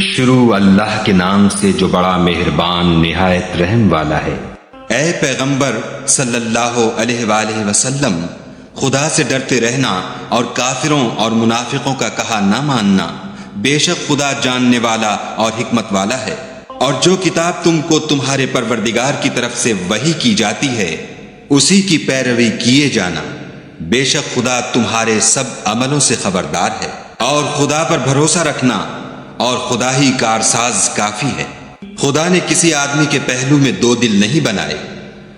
شروع اللہ کے نام سے جو بڑا مہربان نہایت رحم والا ہے۔ اے پیغمبر صلی اللہ علیہ وآلہ وسلم، خدا سے ڈرتے رہنا اور کافروں اور منافقوں کا کہا نہ ماننا۔ بے شک خدا جاننے والا اور حکمت والا ہے۔ اور جو کتاب تم کو تمہارے پروردگار کی طرف سے وحی کی جاتی ہے اسی کی پیروی کیے جانا۔ بے شک خدا تمہارے سب عملوں سے خبردار ہے۔ اور خدا پر بھروسہ رکھنا، اور خدا ہی کارساز کافی ہے۔ خدا نے کسی آدمی کے پہلو میں دو دل نہیں بنائے،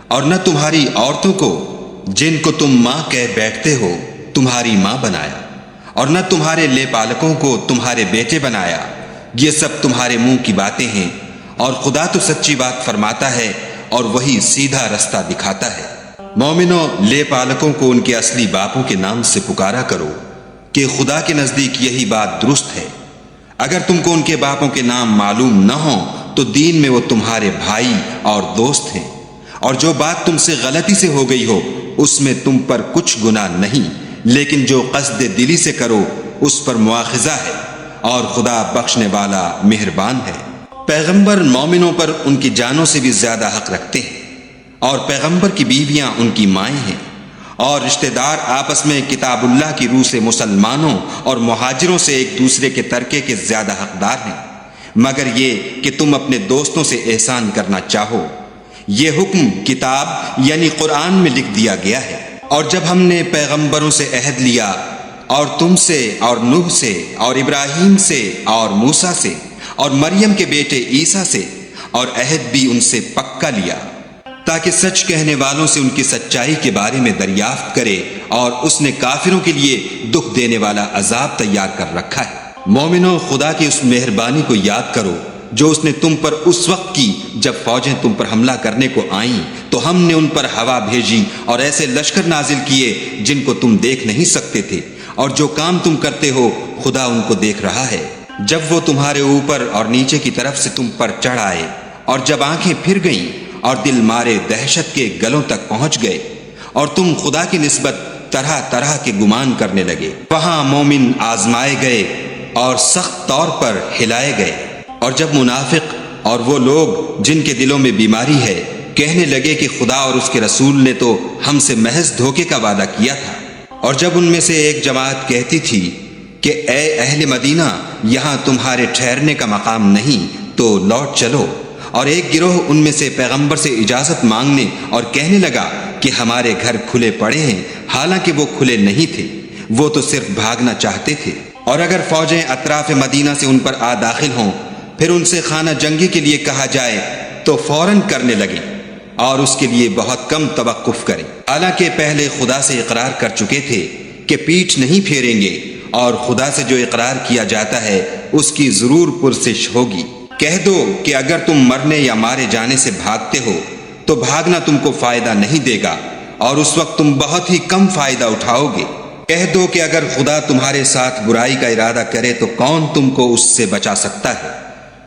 اور نہ تمہاری عورتوں کو جن کو تم ماں کہہ بیٹھتے ہو تمہاری ماں بنایا، اور نہ تمہارے لے پالکوں کو تمہارے بیٹے بنایا۔ یہ سب تمہارے منہ کی باتیں ہیں، اور خدا تو سچی بات فرماتا ہے اور وہی سیدھا رستہ دکھاتا ہے۔ مومنوں، لے پالکوں کو ان کے اصلی باپوں کے نام سے پکارا کرو کہ خدا کے نزدیک یہی بات درست ہے۔ اگر تم کو ان کے باپوں کے نام معلوم نہ ہوں تو دین میں وہ تمہارے بھائی اور دوست ہیں، اور جو بات تم سے غلطی سے ہو گئی ہو اس میں تم پر کچھ گناہ نہیں، لیکن جو قصد دلی سے کرو اس پر مواخذہ ہے، اور خدا بخشنے والا مہربان ہے۔ پیغمبر مومنوں پر ان کی جانوں سے بھی زیادہ حق رکھتے ہیں، اور پیغمبر کی بیویاں ان کی مائیں ہیں، اور رشتہ دار آپس میں کتاب اللہ کی روح سے مسلمانوں اور مہاجروں سے ایک دوسرے کے ترکے کے زیادہ حقدار ہیں، مگر یہ کہ تم اپنے دوستوں سے احسان کرنا چاہو۔ یہ حکم کتاب یعنی قرآن میں لکھ دیا گیا ہے۔ اور جب ہم نے پیغمبروں سے عہد لیا، اور تم سے اور نوح سے اور ابراہیم سے اور موسیٰ سے اور مریم کے بیٹے عیسیٰ سے، اور عہد بھی ان سے پکا لیا، تاکہ سچ کہنے والوں سے ان کی سچائی کے بارے میں دریافت کرے، اور اس نے کافروں کے لیے دکھ دینے والا عذاب تیار کر رکھا ہے۔ مومنوں، خدا کی اس مہربانی کو یاد کرو جو اس نے تم پر اس وقت کی جب فوجیں تم پر حملہ کرنے کو آئیں تو ہم نے ان پر ہوا بھیجی اور ایسے لشکر نازل کیے جن کو تم دیکھ نہیں سکتے تھے، اور جو کام تم کرتے ہو خدا ان کو دیکھ رہا ہے۔ جب وہ تمہارے اوپر اور نیچے کی طرف سے تم پر چڑھ آئے، اور جب آنکھیں پھر گئیں اور دل مارے دہشت کے گلوں تک پہنچ گئے، اور تم خدا کی نسبت طرح طرح کے گمان کرنے لگے، وہاں مومن آزمائے گئے اور سخت طور پر ہلائے گئے۔ اور جب منافق اور وہ لوگ جن کے دلوں میں بیماری ہے کہنے لگے کہ خدا اور اس کے رسول نے تو ہم سے محض دھوکے کا وعدہ کیا تھا، اور جب ان میں سے ایک جماعت کہتی تھی کہ اے اہل مدینہ، یہاں تمہارے ٹھہرنے کا مقام نہیں تو لوٹ چلو، اور ایک گروہ ان میں سے پیغمبر سے اجازت مانگنے اور کہنے لگا کہ ہمارے گھر کھلے پڑے ہیں، حالانکہ وہ کھلے نہیں تھے، وہ تو صرف بھاگنا چاہتے تھے۔ اور اگر فوجیں اطراف مدینہ سے ان پر آ داخل ہوں، پھر ان سے خانہ جنگی کے لیے کہا جائے تو فوراً کرنے لگیں، اور اس کے لیے بہت کم توقف کریں، حالانکہ پہلے خدا سے اقرار کر چکے تھے کہ پیٹھ نہیں پھیریں گے، اور خدا سے جو اقرار کیا جاتا ہے اس کی ضرور پرسش ہوگی۔ کہہ دو کہ اگر تم مرنے یا مارے جانے سے بھاگتے ہو تو بھاگنا تم کو فائدہ نہیں دے گا، اور اس وقت تم بہت ہی کم فائدہ اٹھاؤ گے۔ کہہ دو کہ اگر خدا تمہارے ساتھ برائی کا ارادہ کرے تو کون تم کو اس سے بچا سکتا ہے،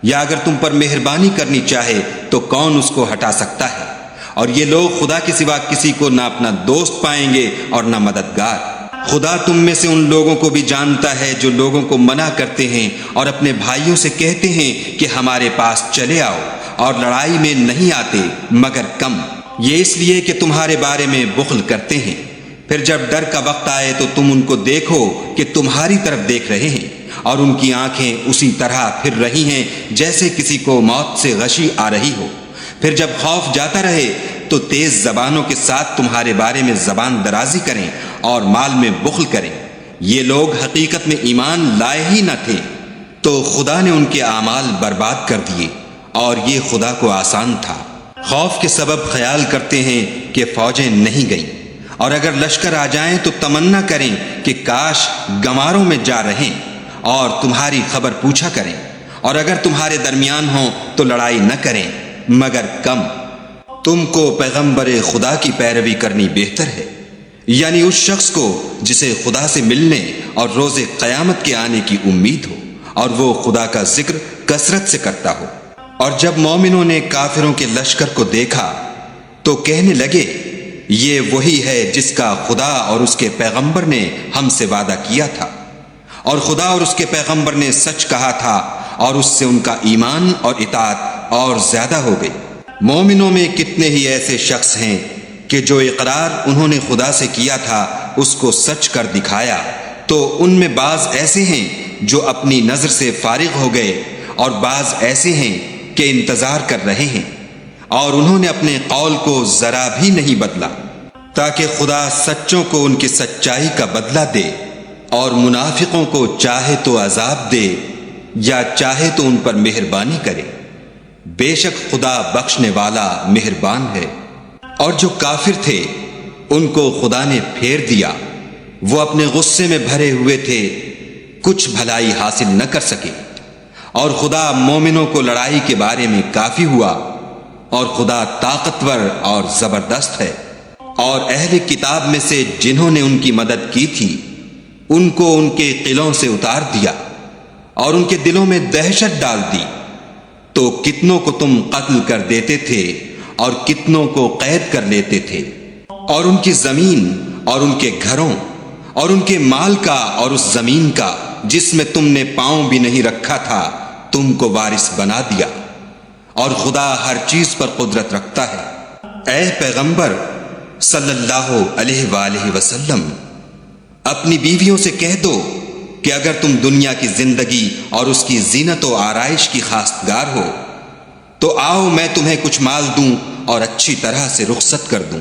یا اگر تم پر مہربانی کرنی چاہے تو کون اس کو ہٹا سکتا ہے۔ اور یہ لوگ خدا کے سوا کسی کو نہ اپنا دوست پائیں گے اور نہ مددگار۔ خدا تم میں سے ان لوگوں کو بھی جانتا ہے جو لوگوں کو منع کرتے ہیں اور اپنے بھائیوں سے کہتے ہیں کہ ہمارے پاس چلے آؤ، اور لڑائی میں نہیں آتے مگر کم، یہ اس لیے کہ تمہارے بارے میں بخل کرتے ہیں۔ پھر جب ڈر کا وقت آئے تو تم ان کو دیکھو کہ تمہاری طرف دیکھ رہے ہیں، اور ان کی آنکھیں اسی طرح پھر رہی ہیں جیسے کسی کو موت سے غشی آ رہی ہو۔ پھر جب خوف جاتا رہے تو تیز زبانوں کے ساتھ تمہارے بارے میں زبان درازی کریں اور مال میں بخل کریں۔ یہ لوگ حقیقت میں ایمان لائے ہی نہ تھے، تو خدا نے ان کے اعمال برباد کر دیے، اور یہ خدا کو آسان تھا۔ خوف کے سبب خیال کرتے ہیں کہ فوجیں نہیں گئیں، اور اگر لشکر آ جائیں تو تمنا کریں کہ کاش گماروں میں جا رہیں، اور تمہاری خبر پوچھا کریں، اور اگر تمہارے درمیان ہوں تو لڑائی نہ کریں مگر کم۔ تم کو پیغمبر خدا کی پیروی کرنی بہتر ہے، یعنی اس شخص کو جسے خدا سے ملنے اور روز قیامت کے آنے کی امید ہو، اور وہ خدا کا ذکر کثرت سے کرتا ہو۔ اور جب مومنوں نے کافروں کے لشکر کو دیکھا تو کہنے لگے یہ وہی ہے جس کا خدا اور اس کے پیغمبر نے ہم سے وعدہ کیا تھا، اور خدا اور اس کے پیغمبر نے سچ کہا تھا، اور اس سے ان کا ایمان اور اطاعت اور زیادہ ہو گئی۔ مومنوں میں کتنے ہی ایسے شخص ہیں کہ جو اقرار انہوں نے خدا سے کیا تھا اس کو سچ کر دکھایا، تو ان میں بعض ایسے ہیں جو اپنی نظر سے فارغ ہو گئے اور بعض ایسے ہیں کہ انتظار کر رہے ہیں، اور انہوں نے اپنے قول کو ذرا بھی نہیں بدلا، تاکہ خدا سچوں کو ان کی سچائی کا بدلہ دے اور منافقوں کو چاہے تو عذاب دے یا چاہے تو ان پر مہربانی کرے۔ بے شک خدا بخشنے والا مہربان ہے۔ اور جو کافر تھے ان کو خدا نے پھیر دیا، وہ اپنے غصے میں بھرے ہوئے تھے، کچھ بھلائی حاصل نہ کر سکے، اور خدا مومنوں کو لڑائی کے بارے میں کافی ہوا، اور خدا طاقتور اور زبردست ہے۔ اور اہل کتاب میں سے جنہوں نے ان کی مدد کی تھی ان کو ان کے قلعوں سے اتار دیا اور ان کے دلوں میں دہشت ڈال دی، تو کتنوں کو تم قتل کر دیتے تھے اور کتنوں کو قید کر لیتے تھے، اور ان کی زمین اور ان کے گھروں اور ان کے مال کا اور اس زمین کا جس میں تم نے پاؤں بھی نہیں رکھا تھا تم کو وارث بنا دیا، اور خدا ہر چیز پر قدرت رکھتا ہے۔ اے پیغمبر صلی اللہ علیہ وآلہ وسلم، اپنی بیویوں سے کہہ دو کہ اگر تم دنیا کی زندگی اور اس کی زینت و آرائش کی خواستگار ہو تو آؤ میں تمہیں کچھ مال دوں اور اچھی طرح سے رخصت کر دوں،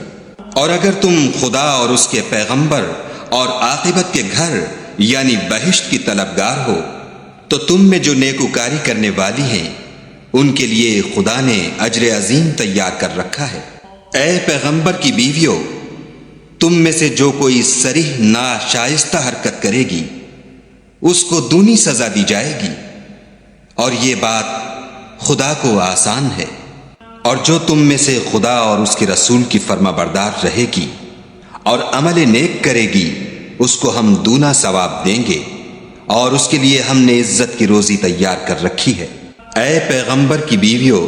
اور اگر تم خدا اور اس کے پیغمبر اور عاقبت کے گھر یعنی بہشت کی طلبگار ہو تو تم میں جو نیکوکاری کرنے والی ہیں ان کے لیے خدا نے اجر عظیم تیار کر رکھا ہے۔ اے پیغمبر کی بیویوں، تم میں سے جو کوئی صریح ناشائستہ حرکت کرے گی اس کو دونی سزا دی جائے گی، اور یہ بات خدا کو آسان ہے۔ اور جو تم میں سے خدا اور اس کے رسول کی فرما بردار رہے گی اور عمل نیک کرے گی اس کو ہم دونا ثواب دیں گے، اور اس کے لیے ہم نے عزت کی روزی تیار کر رکھی ہے۔ اے پیغمبر کی بیویوں،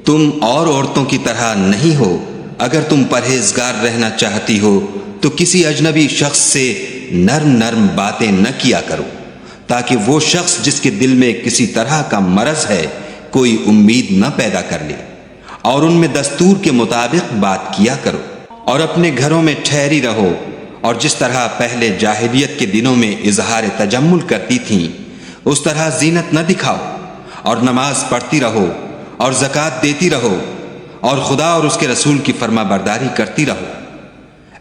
تم اور عورتوں کی طرح نہیں ہو، اگر تم پرہیزگار رہنا چاہتی ہو تو کسی اجنبی شخص سے نرم نرم باتیں نہ کیا کرو، تاکہ وہ شخص جس کے دل میں کسی طرح کا مرض ہے کوئی امید نہ پیدا کر لے، اور ان میں دستور کے مطابق بات کیا کرو، اور اپنے گھروں میں ٹھہری رہو، اور جس طرح پہلے جاہلیت کے دنوں میں اظہار تجمل کرتی تھیں اس طرح زینت نہ دکھاؤ، اور نماز پڑھتی رہو اور زکوٰۃ دیتی رہو، اور خدا اور اس کے رسول کی فرما برداری کرتی رہو۔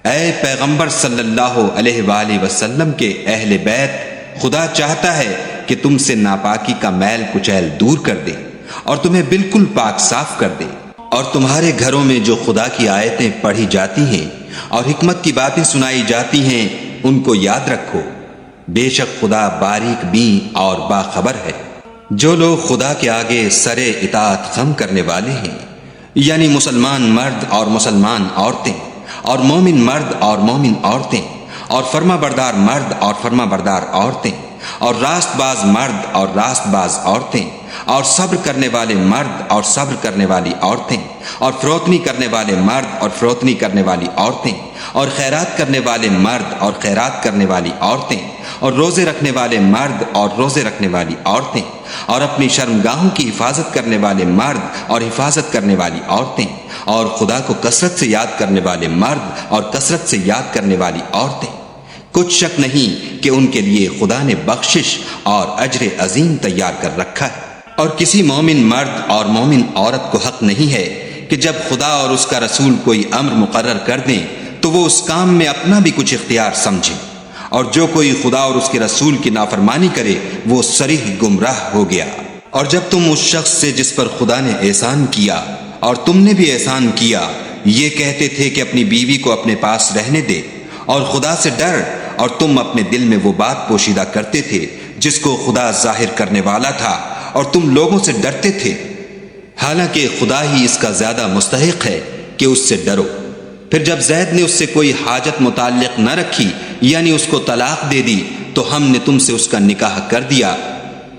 اے پیغمبر صلی اللہ علیہ وآلہ وسلم کے اہل بیت، خدا چاہتا ہے کہ تم سے ناپاکی کا میل کچیل دور کر دے اور تمہیں بالکل پاک صاف کر دے، اور تمہارے گھروں میں جو خدا کی آیتیں پڑھی جاتی ہیں اور حکمت کی باتیں سنائی جاتی ہیں ان کو یاد رکھو، بے شک خدا باریک بین اور باخبر ہے۔ جو لوگ خدا کے آگے سر اطاعت خم کرنے والے ہیں، یعنی مسلمان مرد اور مسلمان عورتیں، اور مومن مرد اور مومن عورتیں، اور فرما بردار مرد اور فرما بردار عورتیں، اور راست باز مرد اور راست باز عورتیں، اور صبر کرنے والے مرد اور صبر کرنے والی عورتیں، اور فروتنی کرنے والے مرد اور فروتنی کرنے والی عورتیں، اور خیرات کرنے والے مرد اور خیرات کرنے والی عورتیں، اور روزے رکھنے والے مرد اور روزے رکھنے والی عورتیں، اور اپنی شرمگاہوں کی حفاظت کرنے والے مرد اور حفاظت کرنے والی عورتیں، اور خدا کو کثرت سے یاد کرنے والے مرد اور کثرت سے یاد کرنے والی عورتیں۔ کچھ شک نہیں کہ ان کے لیے خدا نے بخشش اور اجر عظیم تیار کر رکھا ہے۔ اور کسی مومن مرد اور مومن عورت کو حق نہیں ہے کہ جب خدا اور اس کا رسول کوئی امر مقرر کر دیں تو وہ اس کام میں اپنا بھی کچھ اختیار سمجھے، اور جو کوئی خدا اور اس کے رسول کی نافرمانی کرے وہ صریح گمراہ ہو گیا۔ اور جب تم اس شخص سے جس پر خدا نے احسان کیا اور تم نے بھی احسان کیا یہ کہتے تھے کہ اپنی بیوی کو اپنے پاس رہنے دے اور خدا سے ڈر، اور تم اپنے دل میں وہ بات پوشیدہ کرتے تھے جس کو خدا ظاہر کرنے والا تھا اور تم لوگوں سے ڈرتے تھے، حالانکہ خدا ہی اس کا زیادہ مستحق ہے کہ اس سے ڈرو۔ پھر جب زید نے اس سے کوئی حاجت متعلق نہ رکھی یعنی اس کو طلاق دے دی تو ہم نے تم سے اس کا نکاح کر دیا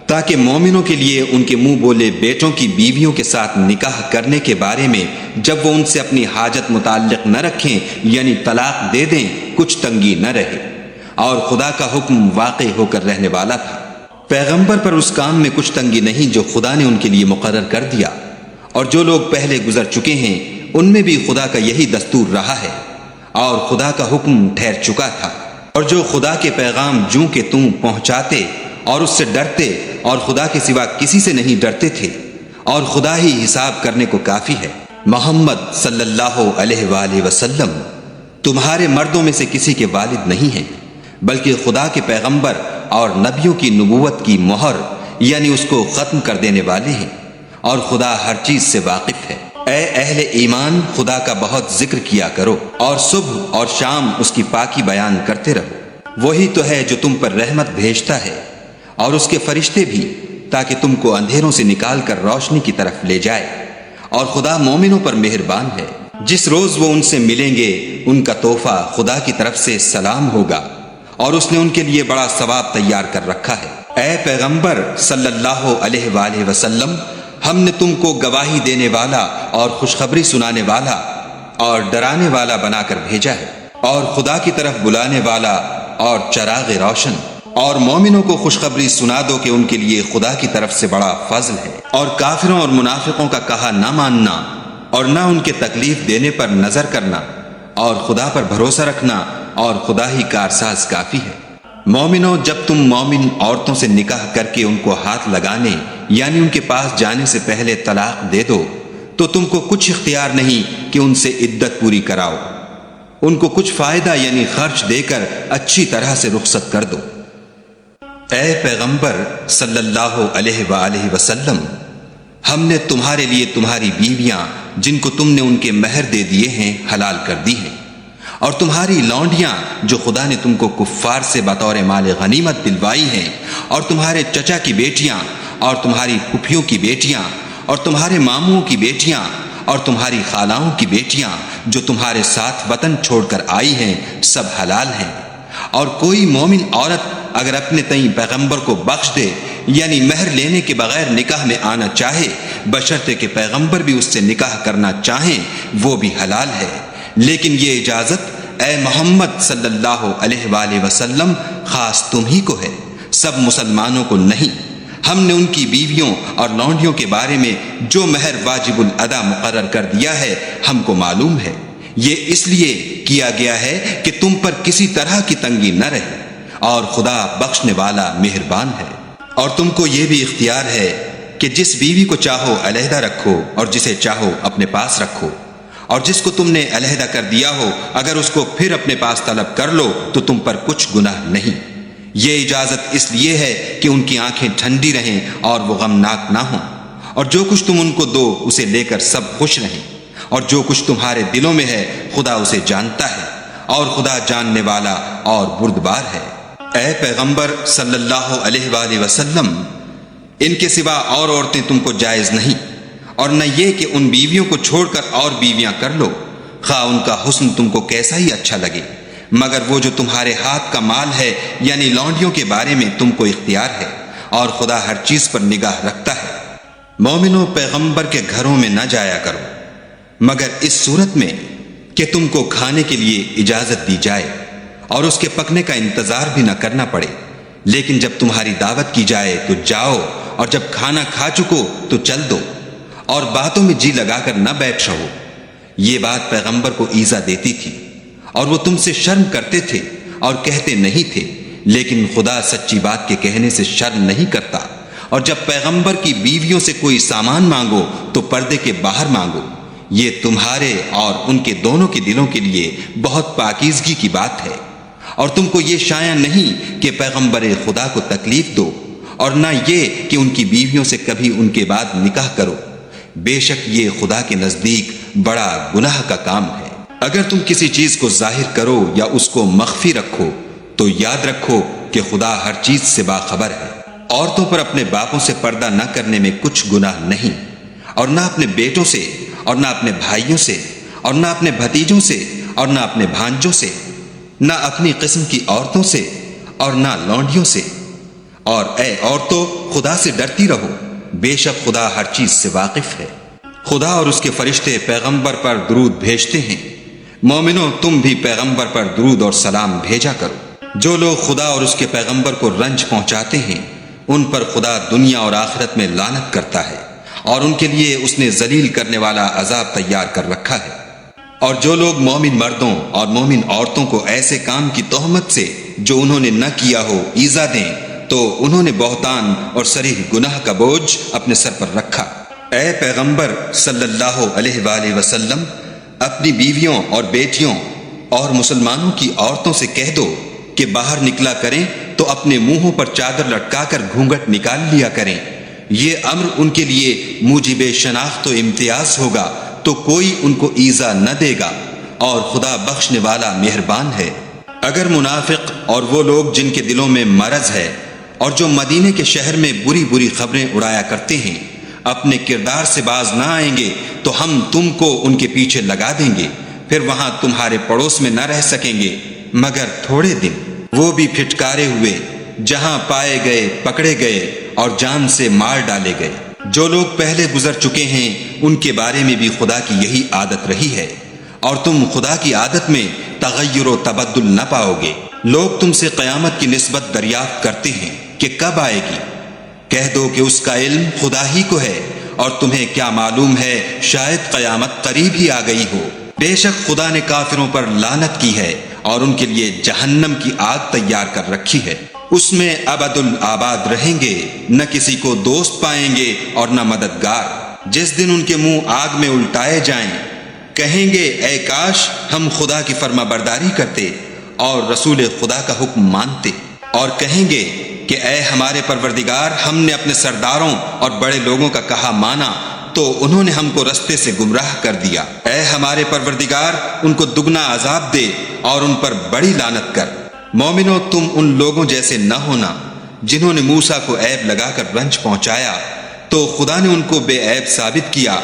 تاکہ مومنوں کے لیے ان کے منہ بولے بیٹوں کی بیویوں کے ساتھ نکاح کرنے کے بارے میں جب وہ ان سے اپنی حاجت متعلق نہ رکھیں یعنی طلاق دے دیں کچھ تنگی نہ رہے، اور خدا کا حکم واقع ہو کر رہنے والا تھا۔ پیغمبر پر اس کام میں کچھ تنگی نہیں جو خدا نے ان کے لیے مقرر کر دیا، اور جو لوگ پہلے گزر چکے ہیں ان میں بھی خدا کا یہی دستور رہا ہے، اور خدا کا حکم ٹھہر چکا تھا۔ اور جو خدا کے پیغام جوں کہ تم پہنچاتے اور اس سے ڈرتے اور خدا کے سوا کسی سے نہیں ڈرتے تھے، اور خدا ہی حساب کرنے کو کافی ہے۔ محمد صلی اللہ علیہ وآلہ وسلم تمہارے مردوں میں سے کسی کے والد نہیں ہیں، بلکہ خدا کے پیغمبر اور نبیوں کی نبوت کی مہر یعنی اس کو ختم کر دینے والے ہیں، اور خدا ہر چیز سے واقف ہے۔ اے اہل ایمان، خدا کا بہت ذکر کیا کرو اور صبح اور شام اس کی پاکی بیان کرتے رہو۔ وہی تو ہے جو تم پر رحمت بھیجتا ہے اور اس کے فرشتے بھی، تاکہ تم کو اندھیروں سے نکال کر روشنی کی طرف لے جائے، اور خدا مومنوں پر مہربان ہے۔ جس روز وہ ان سے ملیں گے ان کا تحفہ خدا کی طرف سے سلام ہوگا، اور اس نے ان کے لیے بڑا ثواب تیار کر رکھا ہے۔ اے پیغمبر صلی اللہ علیہ وآلہ وسلم، ہم نے تم کو گواہی دینے والا اور خوشخبری سنانے والا اور ڈرانے والا بنا کر بھیجا ہے، اور خدا کی طرف بلانے والا اور چراغ روشن۔ اور مومنوں کو خوشخبری سنا دو کہ ان کے لیے خدا کی طرف سے بڑا فضل ہے، اور کافروں اور منافقوں کا کہا نہ ماننا اور نہ ان کے تکلیف دینے پر نظر کرنا، اور خدا پر بھروسہ رکھنا، اور خدا ہی کارساز کافی ہے۔ مومنوں، جب تم مومن عورتوں سے نکاح کر کے ان کو ہاتھ لگانے یعنی ان کے پاس جانے سے پہلے طلاق دے دو تو تم کو کچھ اختیار نہیں کہ ان سے عدت پوری کراؤ، ان کو کچھ فائدہ یعنی خرچ دے کر اچھی طرح سے رخصت کر دو۔ اے پیغمبر صلی اللہ علیہ وآلہ وسلم، ہم نے تمہارے لیے تمہاری بیویاں جن کو تم نے ان کے مہر دے دیے ہیں حلال کر دی ہیں، اور تمہاری لونڈیاں جو خدا نے تم کو کفار سے بطور مال غنیمت دلوائی ہیں، اور تمہارے چچا کی بیٹیاں اور تمہاری پھپھیوں کی بیٹیاں اور تمہارے ماموں کی بیٹیاں اور تمہاری خالاؤں کی بیٹیاں جو تمہارے ساتھ وطن چھوڑ کر آئی ہیں، سب حلال ہیں۔ اور کوئی مومن عورت اگر اپنے تئیں پیغمبر کو بخش دے یعنی مہر لینے کے بغیر نکاح میں آنا چاہے، بشرطے کہ پیغمبر بھی اس سے نکاح کرنا چاہیں، وہ بھی حلال ہے۔ لیکن یہ اجازت اے محمد صلی اللہ علیہ وآلہ وسلم خاص تم ہی کو ہے، سب مسلمانوں کو نہیں۔ ہم نے ان کی بیویوں اور لونڈیوں کے بارے میں جو مہر واجب الادا مقرر کر دیا ہے ہم کو معلوم ہے۔ یہ اس لیے کیا گیا ہے کہ تم پر کسی طرح کی تنگی نہ رہے، اور خدا بخشنے والا مہربان ہے۔ اور تم کو یہ بھی اختیار ہے کہ جس بیوی کو چاہو علیحدہ رکھو اور جسے چاہو اپنے پاس رکھو، اور جس کو تم نے علیحدہ کر دیا ہو اگر اس کو پھر اپنے پاس طلب کر لو تو تم پر کچھ گناہ نہیں۔ یہ اجازت اس لیے ہے کہ ان کی آنکھیں ٹھنڈی رہیں اور وہ غمناک نہ ہوں، اور جو کچھ تم ان کو دو اسے لے کر سب خوش رہیں، اور جو کچھ تمہارے دلوں میں ہے خدا اسے جانتا ہے، اور خدا جاننے والا اور بردبار ہے۔ اے پیغمبر صلی اللہ علیہ وآلہ وسلم، ان کے سوا اور عورتیں تم کو جائز نہیں، اور نہ یہ کہ ان بیویوں کو چھوڑ کر اور بیویاں کر لو، خواہ ان کا حسن تم کو کیسا ہی اچھا لگے، مگر وہ جو تمہارے ہاتھ کا مال ہے یعنی لونڈیوں کے بارے میں تم کو اختیار ہے، اور خدا ہر چیز پر نگاہ رکھتا ہے۔ مومنوں، پیغمبر کے گھروں میں نہ جایا کرو مگر اس صورت میں کہ تم کو کھانے کے لیے اجازت دی جائے اور اس کے پکنے کا انتظار بھی نہ کرنا پڑے، لیکن جب تمہاری دعوت کی جائے تو جاؤ، اور جب کھانا کھا چکو تو چل دو، اور باتوں میں جی لگا کر نہ بیٹھ رہو۔ یہ بات پیغمبر کو ایذا دیتی تھی، اور وہ تم سے شرم کرتے تھے اور کہتے نہیں تھے، لیکن خدا سچی بات کے کہنے سے شرم نہیں کرتا۔ اور جب پیغمبر کی بیویوں سے کوئی سامان مانگو تو پردے کے باہر مانگو، یہ تمہارے اور ان کے دونوں کے دلوں کے لیے بہت پاکیزگی کی بات ہے۔ اور تم کو یہ شایع نہیں کہ پیغمبر خدا کو تکلیف دو، اور نہ یہ کہ ان کی بیویوں سے کبھی ان کے بعد نکاح کرو، بے شک یہ خدا کے نزدیک بڑا گناہ کا کام ہے۔ اگر تم کسی چیز کو ظاہر کرو یا اس کو مخفی رکھو تو یاد رکھو کہ خدا ہر چیز سے باخبر ہے۔ عورتوں پر اپنے باپوں سے پردہ نہ کرنے میں کچھ گناہ نہیں، اور نہ اپنے بیٹوں سے، اور نہ اپنے بھائیوں سے، اور نہ اپنے بھتیجوں سے، اور نہ اپنے بھانجوں سے، نہ اپنی قسم کی عورتوں سے، اور نہ لونڈیوں سے۔ اور اے عورتوں، خدا سے ڈرتی رہو، بے شک خدا ہر چیز سے واقف ہے۔ خدا اور اس کے فرشتے پیغمبر پر درود بھیجتے ہیں، مومنوں تم بھی پیغمبر پر درود اور سلام بھیجا کرو۔ جو لوگ خدا اور اس کے پیغمبر کو رنج پہنچاتے ہیں ان پر خدا دنیا اور آخرت میں لعنت کرتا ہے اور ان کے لیے اس نے ذلیل کرنے والا عذاب تیار کر رکھا ہے۔ اور جو لوگ مومن مردوں اور مومن عورتوں کو ایسے کام کی تہمت سے جو انہوں نے نہ کیا ہو ایذا دیں تو انہوں نے بہتان اور صریح گناہ کا بوجھ اپنے سر پر رکھا۔ اے پیغمبر صلی اللہ علیہ وآلہ وسلم، اپنی بیویوں اور بیٹیوں اور مسلمانوں کی عورتوں سے کہہ دو کہ باہر نکلا کریں تو اپنے منہوں پر چادر لٹکا کر گھونگھٹ نکال لیا کریں۔ یہ امر ان کے لیے موجب شناخت و امتیاز ہوگا تو کوئی ان کو ایذا نہ دے گا، اور خدا بخشنے والا مہربان ہے۔ اگر منافق اور وہ لوگ جن کے دلوں میں مرض ہے اور جو مدینے کے شہر میں بری بری خبریں اڑایا کرتے ہیں اپنے کردار سے باز نہ آئیں گے تو ہم تم کو ان کے پیچھے لگا دیں گے، پھر وہاں تمہارے پڑوس میں نہ رہ سکیں گے مگر تھوڑے دن، وہ بھی پھٹکارے ہوئے، جہاں پائے گئے پکڑے گئے اور جان سے مار ڈالے گئے۔ جو لوگ پہلے گزر چکے ہیں ان کے بارے میں بھی خدا کی یہی عادت رہی ہے، اور تم خدا کی عادت میں تغیر و تبدل نہ پاؤ گے۔ لوگ تم سے قیامت کی نسبت دریافت کرتے ہیں کہ کب آئے گی، کہہ دو کہ اس کا علم خدا ہی کو ہے، اور تمہیں کیا معلوم ہے شاید قیامت قریب ہی آ گئی ہو۔ بے شک خدا نے کافروں پر لعنت کی ہے اور ان کے لیے جہنم کی آگ تیار کر رکھی ہے، اس میں ابد الآباد رہیں گے، نہ کسی کو دوست پائیں گے اور نہ مددگار۔ جس دن ان کے منہ آگ میں الٹائے جائیں کہیں گے اے کاش ہم خدا کی فرما برداری کرتے اور رسول خدا کا حکم مانتے، اور کہیں گے کہ اے ہمارے پروردگار، ہم نے اپنے سرداروں اور بڑے لوگوں کا کہا مانا تو انہوں نے ہم کو رستے سے گمراہ کر دیا۔ اے ہمارے پروردگار، ان کو دگنا عذاب دے اور ان پر بڑی لعنت کر۔ مومنو، تم ان لوگوں جیسے نہ ہونا جنہوں نے موسیٰ کو عیب لگا کر رنج پہنچایا تو خدا نے ان کو بے عیب ثابت کیا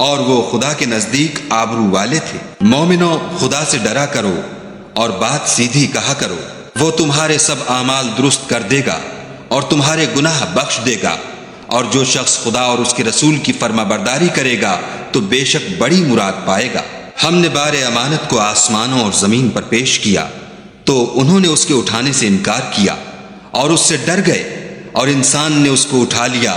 اور وہ خدا کے نزدیک آبرو والے تھے۔ مومنو، خدا سے ڈرا کرو اور بات سیدھی کہا کرو، وہ تمہارے سب اعمال درست کر دے گا اور تمہارے گناہ بخش دے گا، اور جو شخص خدا اور اس کے رسول کی فرما برداری کرے گا تو بے شک بڑی مراد پائے گا۔ ہم نے بار امانت کو آسمانوں اور زمین پر پیش کیا تو انہوں نے اس کے اٹھانے سے انکار کیا اور اس سے ڈر گئے، اور انسان نے اس کو اٹھا لیا،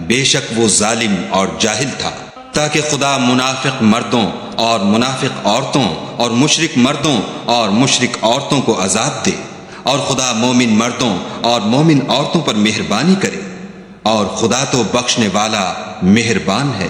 بے شک وہ ظالم اور جاہل تھا، تاکہ خدا منافق مردوں اور منافق عورتوں اور مشرک مردوں اور مشرک عورتوں کو عذاب دے، اور خدا مومن مردوں اور مومن عورتوں پر مہربانی کرے، اور خدا تو بخشنے والا مہربان ہے۔